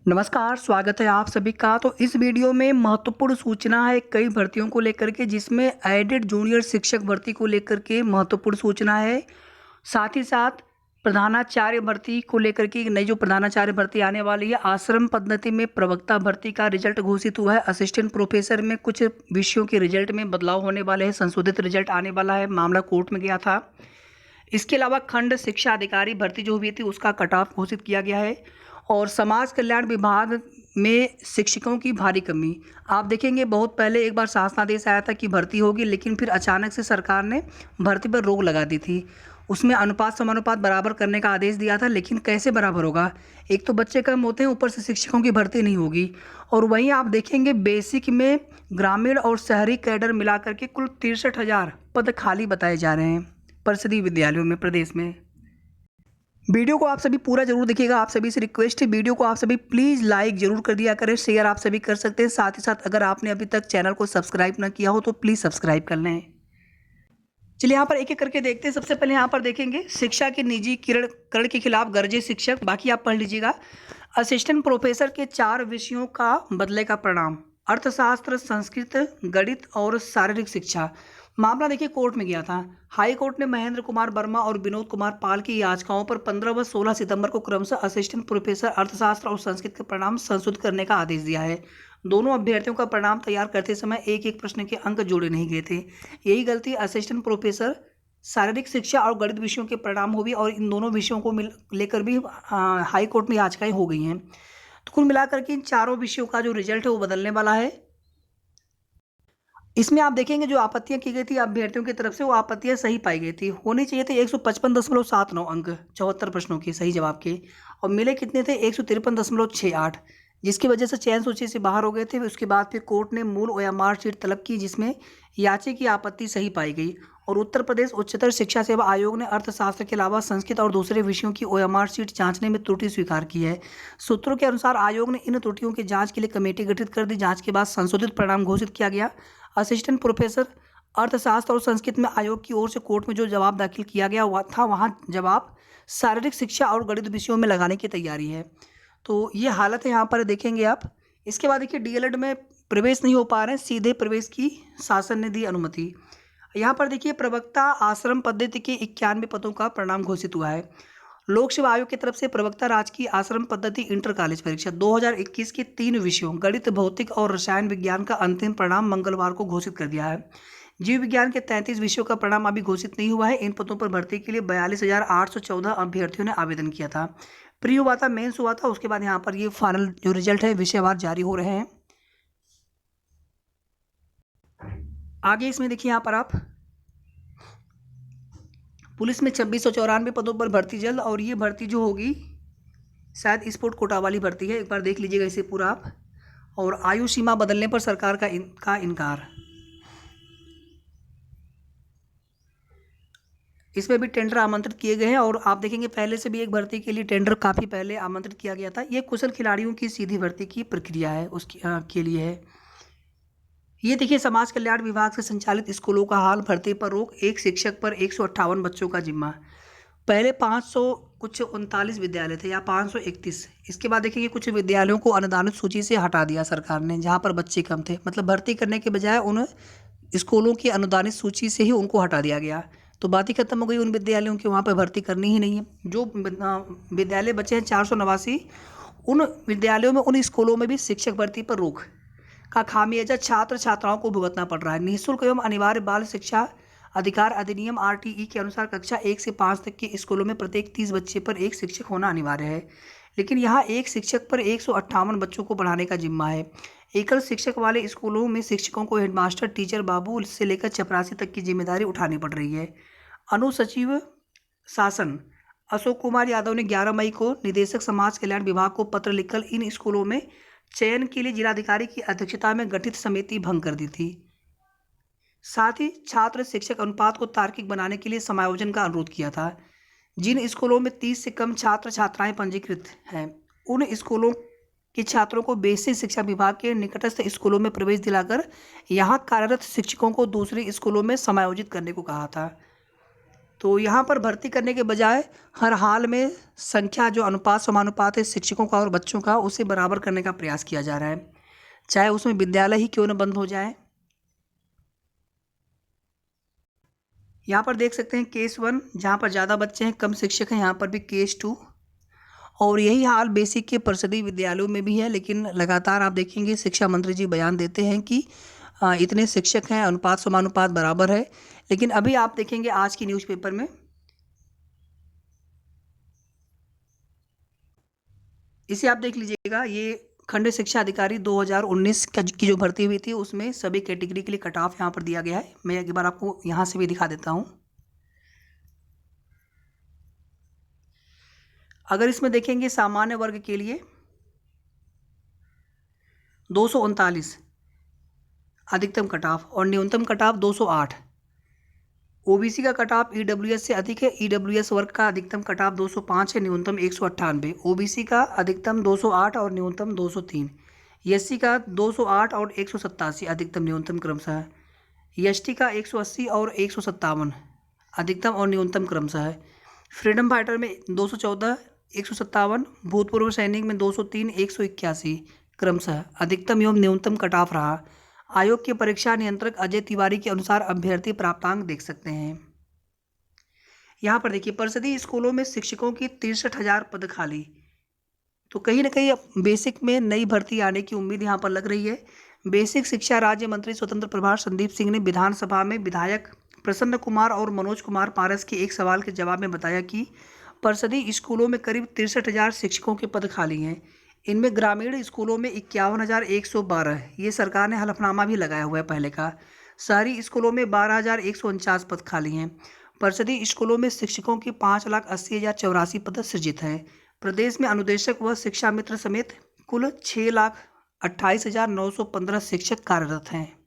नमस्कार, स्वागत है आप सभी का। तो इस वीडियो में महत्वपूर्ण सूचना है कई भर्तियों को लेकर के, जिसमें एडेड जूनियर शिक्षक भर्ती को लेकर के महत्वपूर्ण सूचना है। साथ ही साथ प्रधानाचार्य भर्ती को लेकर के नई जो प्रधानाचार्य भर्ती आने वाली है, आश्रम पद्धति में प्रवक्ता भर्ती का रिजल्ट घोषित हुआ है। असिस्टेंट प्रोफेसर में कुछ विषयों के रिजल्ट में बदलाव होने वाले हैं, संशोधित रिजल्ट आने वाला है, मामला कोर्ट में गया था। इसके अलावा खंड शिक्षा अधिकारी भर्ती जो हुई थी उसका कट ऑफ घोषित किया गया है। और समाज कल्याण विभाग में शिक्षकों की भारी कमी, आप देखेंगे बहुत पहले एक बार शासनादेश आया था कि भर्ती होगी, लेकिन फिर अचानक से सरकार ने भर्ती पर रोक लगा दी थी। उसमें अनुपात समानुपात बराबर करने का आदेश दिया था, लेकिन कैसे बराबर होगा? एक तो बच्चे कम होते हैं, ऊपर से शिक्षकों की भर्ती नहीं होगी। और वहीं आप देखेंगे बेसिक में ग्रामीण और शहरी कैडर मिला करके कुल 63,000 पद खाली बताए जा रहे हैं परिषदीय विद्यालयों में प्रदेश में। वीडियो को आप सभी पूरा जरूर देखिएगा। आप सभी से रिक्वेस्ट है, वीडियो को आप सभी प्लीज़ लाइक जरूर कर दिया करें, शेयर आप सभी कर सकते हैं। साथ ही साथ अगर आपने अभी तक चैनल को सब्सक्राइब ना किया हो तो प्लीज़ सब्सक्राइब कर लें। चलिए यहाँ पर एक एक करके देखते हैं। सबसे पहले यहाँ पर देखेंगे शिक्षा के निजीकरण के खिलाफ गरजे शिक्षक, बाकी आप पढ़ लीजिएगा। असिस्टेंट प्रोफेसर के 4 विषयों का बदले का परिणाम, अर्थशास्त्र, संस्कृत, गणित और शारीरिक शिक्षा। मामला देखिए कोर्ट में गया था। हाई कोर्ट ने महेंद्र कुमार वर्मा और विनोद कुमार पाल की याचिकाओं पर 15 व 16 सितंबर को क्रमशः असिस्टेंट प्रोफेसर अर्थशास्त्र और संस्कृत के परिणाम संशोधित करने का आदेश दिया है। दोनों अभ्यर्थियों का परिणाम तैयार करते समय एक एक प्रश्न के अंक जोड़े नहीं गए थे। यही गलती असिस्टेंट प्रोफेसर शारीरिक शिक्षा और गणित विषयों के परिणाम हुई और इन दोनों विषयों को लेकर भी हाई कोर्ट में याचिकाएं हो गई हैं। तो कुल मिलाकर के इन चारों विषयों का जो रिजल्ट है वो बदलने वाला है। इसमें आप देखेंगे जो आपत्तियां की गई थी अभ्यर्थियों की तरफ से, वो आपत्तियां सही पाई गई थी। होनी चाहिए थे 155.79 अंक 74 प्रश्नों के सही जवाब के, और मिले कितने थे 153.68, जिसकी वजह से चयन सूची से बाहर हो गए थे। उसके बाद फिर कोर्ट ने मूल ओएमआर शीट तलब की, जिसमें याची की आपत्ति सही पाई गई। और उत्तर प्रदेश उच्चतर शिक्षा सेवा आयोग ने अर्थशास्त्र के अलावा संस्कृत और दूसरे विषयों की ओएमआर शीट जांचने में त्रुटि स्वीकार की है। सूत्रों के अनुसार आयोग ने इन त्रुटियों की जांच के लिए कमेटी गठित कर दी। जांच के बाद संशोधित परिणाम घोषित किया गया। असिस्टेंट प्रोफेसर अर्थशास्त्र और संस्कृत में आयोग की ओर से कोर्ट में जो जवाब दाखिल किया गया हुआ था, वहाँ जवाब शारीरिक शिक्षा और गणित विषयों में लगाने की तैयारी है। तो ये हालत है यहाँ पर देखेंगे आप। इसके बाद देखिए डीएलएड में प्रवेश नहीं हो पा रहे हैं, सीधे प्रवेश की शासन ने दी अनुमति। यहाँ पर देखिए प्रवक्ता आश्रम पद्धति के 91 पदों का परिणाम घोषित हुआ है। लोक सेवा आयोग की तरफ से प्रवक्ता राजकीय आश्रम पद्धति इंटर कॉलेज परीक्षा 2021 के 3 विषयों गणित, भौतिक और रसायन विज्ञान का अंतिम परिणाम मंगलवार को घोषित कर दिया है। जीव विज्ञान के 33 विषयों का परिणाम अभी घोषित नहीं हुआ है। इन पदों पर भर्ती के लिए 42,814 अभ्यर्थियों ने आवेदन किया था। प्री हुआ था, मेंस हुआ था, उसके बाद यहाँ पर ये फाइनल जो रिजल्ट है विषयवार जारी हो रहे हैं। आगे इसमें देखिए यहाँ पर आप पुलिस में 2694 पदों पर भर्ती जल्द, और ये भर्ती जो होगी शायद स्पोर्ट कोटा वाली भर्ती है। एक बार देख लीजिएगा इसे पूरा आप। और आयु सीमा बदलने पर सरकार का इनकार। इसमें भी टेंडर आमंत्रित किए गए हैं, और आप देखेंगे पहले से भी एक भर्ती के लिए टेंडर काफ़ी पहले आमंत्रित किया गया था। ये कुशल खिलाड़ियों की सीधी भर्ती की प्रक्रिया है, उसकी के लिए है। ये देखिए समाज कल्याण विभाग से संचालित स्कूलों का हाल, भर्ती पर रोक, एक शिक्षक पर 158 बच्चों का जिम्मा। पहले 539 विद्यालय थे या 531। इसके बाद देखेंगे कुछ विद्यालयों को अनुदानित सूची से हटा दिया सरकार ने, जहाँ पर बच्चे कम थे। मतलब भर्ती करने के बजाय उन स्कूलों की अनुदानित सूची से ही उनको हटा दिया गया। तो बात ही खत्म हो गई उन विद्यालयों की, वहाँ पर भर्ती करनी ही नहीं है। जो विद्यालय बचे हैं 489, उन विद्यालयों में, उन स्कूलों में भी शिक्षक भर्ती पर रोक का खामियाजा छात्र छात्राओं को भुगतना पड़ रहा है। निःशुल्क एवं अनिवार्य बाल शिक्षा अधिकार अधिनियम आरटीई के अनुसार कक्षा 1 से 5 तक के स्कूलों में प्रत्येक 30 बच्चे पर एक शिक्षक होना अनिवार्य है, लेकिन यहाँ एक शिक्षक पर 158 बच्चों को पढ़ाने का जिम्मा है। एकल शिक्षक वाले स्कूलों में शिक्षकों को हेडमास्टर, टीचर बाबू से लेकर चपरासी तक की जिम्मेदारी उठानी पड़ रही है। अनुसचिव शासन अशोक कुमार यादव ने 11 मई को निदेशक समाज कल्याण विभाग को पत्र लिखकर इन स्कूलों में चयन के लिए जिलाधिकारी की अध्यक्षता में गठित समिति भंग कर दी थी। साथ ही छात्र शिक्षक अनुपात को तार्किक बनाने के लिए समायोजन का अनुरोध किया था। जिन स्कूलों में 30 से कम छात्र छात्राएं पंजीकृत हैं, उन स्कूलों के छात्रों को बेसिक शिक्षा विभाग के निकटस्थ स्कूलों में प्रवेश दिलाकर यहां कार्यरत शिक्षकों को दूसरे स्कूलों में समायोजित करने को कहा था। तो यहाँ पर भर्ती करने के बजाय हर हाल में संख्या जो अनुपात समानुपात है शिक्षकों का और बच्चों का, उसे बराबर करने का प्रयास किया जा रहा है, चाहे उसमें विद्यालय ही क्यों न बंद हो जाए। यहाँ पर देख सकते हैं केस 1 जहाँ पर ज़्यादा बच्चे हैं कम शिक्षक हैं, यहाँ पर भी केस 2, और यही हाल बेसिक के परिषदीय विद्यालयों में भी है। लेकिन लगातार आप देखेंगे शिक्षा मंत्री जी बयान देते हैं कि इतने शिक्षक हैं, अनुपात समानुपात बराबर है। लेकिन अभी आप देखेंगे आज की न्यूज़पेपर में इसे आप देख लीजिएगा, ये खंड शिक्षा अधिकारी 2019 की जो भर्ती हुई थी उसमें सभी कैटेगरी के लिए कट ऑफ यहाँ पर दिया गया है। मैं एक बार आपको यहाँ से भी दिखा देता हूँ। अगर इसमें देखेंगे सामान्य वर्ग के लिए 239 अधिकतम कट ऑफ और न्यूनतम कट ऑफ 208। ओबीसी का कट ऑफ ईडब्ल्यूएस से अधिक है। ईडब्ल्यूएस वर्ग का अधिकतम कट ऑफ 205 है, न्यूनतम 198। ओबीसी का अधिकतम 208 और न्यूनतम 203। एससी का 208 और 187 अधिकतम न्यूनतम क्रमशः। एसटी का 180 और 157 अधिकतम और न्यूनतम क्रमशः। फ्रीडम फाइटर में 214 157, भूतपूर्व सैनिक में 203 181 क्रमशः अधिकतम एवं न्यूनतम कट ऑफ रहा। आयोग के परीक्षा नियंत्रक अजय तिवारी के अनुसार अभ्यर्थी प्राप्तांक देख सकते हैं। यहाँ पर देखिए परिषदीय स्कूलों में शिक्षकों की 63,000 पद खाली। तो कहीं ना कहीं बेसिक में नई भर्ती आने की उम्मीद यहाँ पर लग रही है। बेसिक शिक्षा राज्य मंत्री स्वतंत्र प्रभार संदीप सिंह ने विधानसभा में विधायक प्रसन्न कुमार और मनोज कुमार पारस के एक सवाल के जवाब में बताया कि परिषदीय स्कूलों में करीब 63,000 शिक्षकों के पद खाली हैं। इनमें ग्रामीण स्कूलों में 51,112, ये सरकार ने हलफनामा भी लगाया हुआ है पहले का। शहरी स्कूलों में 12,149 पद खाली हैं। परिषदीय स्कूलों में शिक्षकों की 5,80,084 पद सृजित हैं। प्रदेश में अनुदेशक व शिक्षा मित्र समेत कुल 6,28,915 शिक्षक कार्यरत हैं।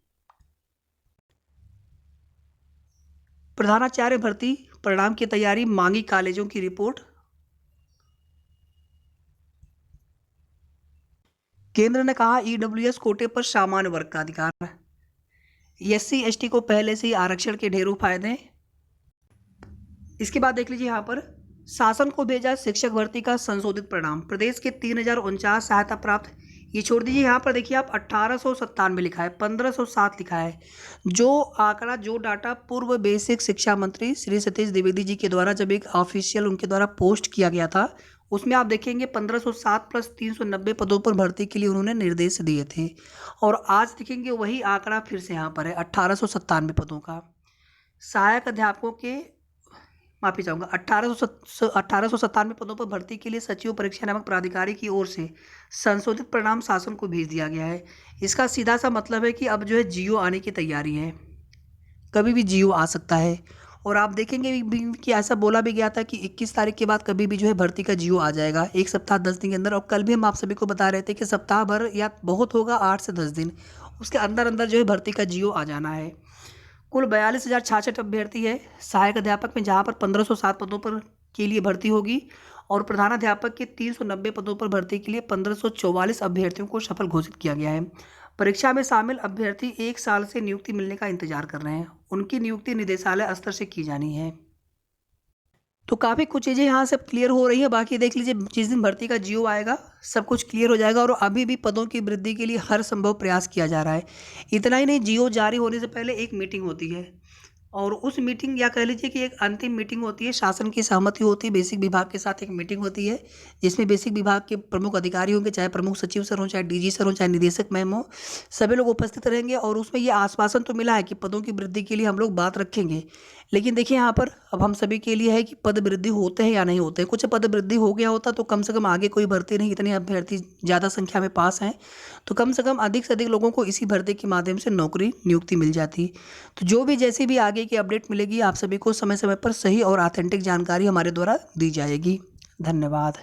प्रधानाचार्य भर्ती परिणाम की तैयारी, मांगी कॉलेजों की रिपोर्ट। केंद्र ने कहा ईडब्ल्यूएस कोटे पर सामान्य वर्ग का अधिकार। एससी एसटी को पहले से ही आरक्षण के ढेरों फायदे। इसके बाद देख लीजिए यहाँ पर शासन को भेजा शिक्षक भर्ती का संशोधित परिणाम। प्रदेश के 3,049 सहायता प्राप्त, ये छोड़ दीजिए यहाँ पर देखिए आप 1897 लिखा है, 1507 लिखा है। जो आंकड़ा जो डाटा पूर्व बेसिक शिक्षा मंत्री श्री सतीश द्विवेदी जी के द्वारा जब एक ऑफिशियल उनके द्वारा पोस्ट किया गया था उसमें आप देखेंगे 1507 प्लस 390 पदों पर भर्ती के लिए उन्होंने निर्देश दिए थे। और आज देखेंगे वही आंकड़ा फिर से यहाँ पर है 1897 पदों का। सहायक अध्यापकों के माफी चाहूँगा 1897 पदों पर भर्ती के लिए सचिव परीक्षा नामक प्राधिकारी की ओर से संशोधित परिणाम शासन को भेज दिया गया है। इसका सीधा सा मतलब है कि अब जो है जीओ आने की तैयारी है, कभी भी जीओ आ सकता है। और आप देखेंगे कि ऐसा बोला भी गया था कि 21 तारीख के बाद कभी भी जो है भर्ती का जीओ आ जाएगा, 1 सप्ताह 10 दिन के अंदर। और कल भी हम आप सभी को बता रहे थे कि सप्ताह भर या बहुत होगा 8 से 10 दिन, उसके अंदर अंदर जो है भर्ती का जीओ आ जाना है। कुल 42,066 अभ्यर्थी है सहायक अध्यापक में, जहाँ पर 1507 पदों पर के लिए भर्ती होगी और प्रधानाध्यापक के 390 पदों पर भर्ती के लिए 1544 अभ्यर्थियों को सफल घोषित किया गया है। परीक्षा में शामिल अभ्यर्थी 1 साल से नियुक्ति मिलने का इंतजार कर रहे हैं। उनकी नियुक्ति निदेशालय स्तर से की जानी है। तो काफ़ी कुछ चीज़ें यहाँ से क्लियर हो रही है। बाकी देख लीजिए जिस दिन भर्ती का जीओ आएगा सब कुछ क्लियर हो जाएगा। और अभी भी पदों की वृद्धि के लिए हर संभव प्रयास किया जा रहा है। इतना ही नहीं, जीओ जारी होने से पहले एक मीटिंग होती है और उस मीटिंग या कह लीजिए कि एक अंतिम मीटिंग होती है, शासन की सहमति होती है, बेसिक विभाग के साथ एक मीटिंग होती है जिसमें बेसिक विभाग के प्रमुख अधिकारी होंगे, चाहे प्रमुख सचिव सर हों, चाहे डीजी सर हों, चाहे निदेशक मैम हो, सभी लोग उपस्थित रहेंगे। और उसमें ये आश्वासन तो मिला है कि पदों की वृद्धि के लिए हम लोग बात रखेंगे। लेकिन देखिए यहाँ पर अब हम सभी के लिए है कि पद वृद्धि होते हैं या नहीं होते हैं। कुछ पद वृद्धि हो गया होता तो कम से कम आगे कोई भर्ती नहीं, इतने अभ्यर्थी ज़्यादा संख्या में पास हैं तो कम से कम अधिक से अधिक लोगों को इसी भर्ती के माध्यम से नौकरी नियुक्ति मिल जाती। तो जो भी जैसी भी आगे की अपडेट मिलेगी आप सभी को समय समय पर सही और ऑथेंटिक जानकारी हमारे द्वारा दी जाएगी। धन्यवाद।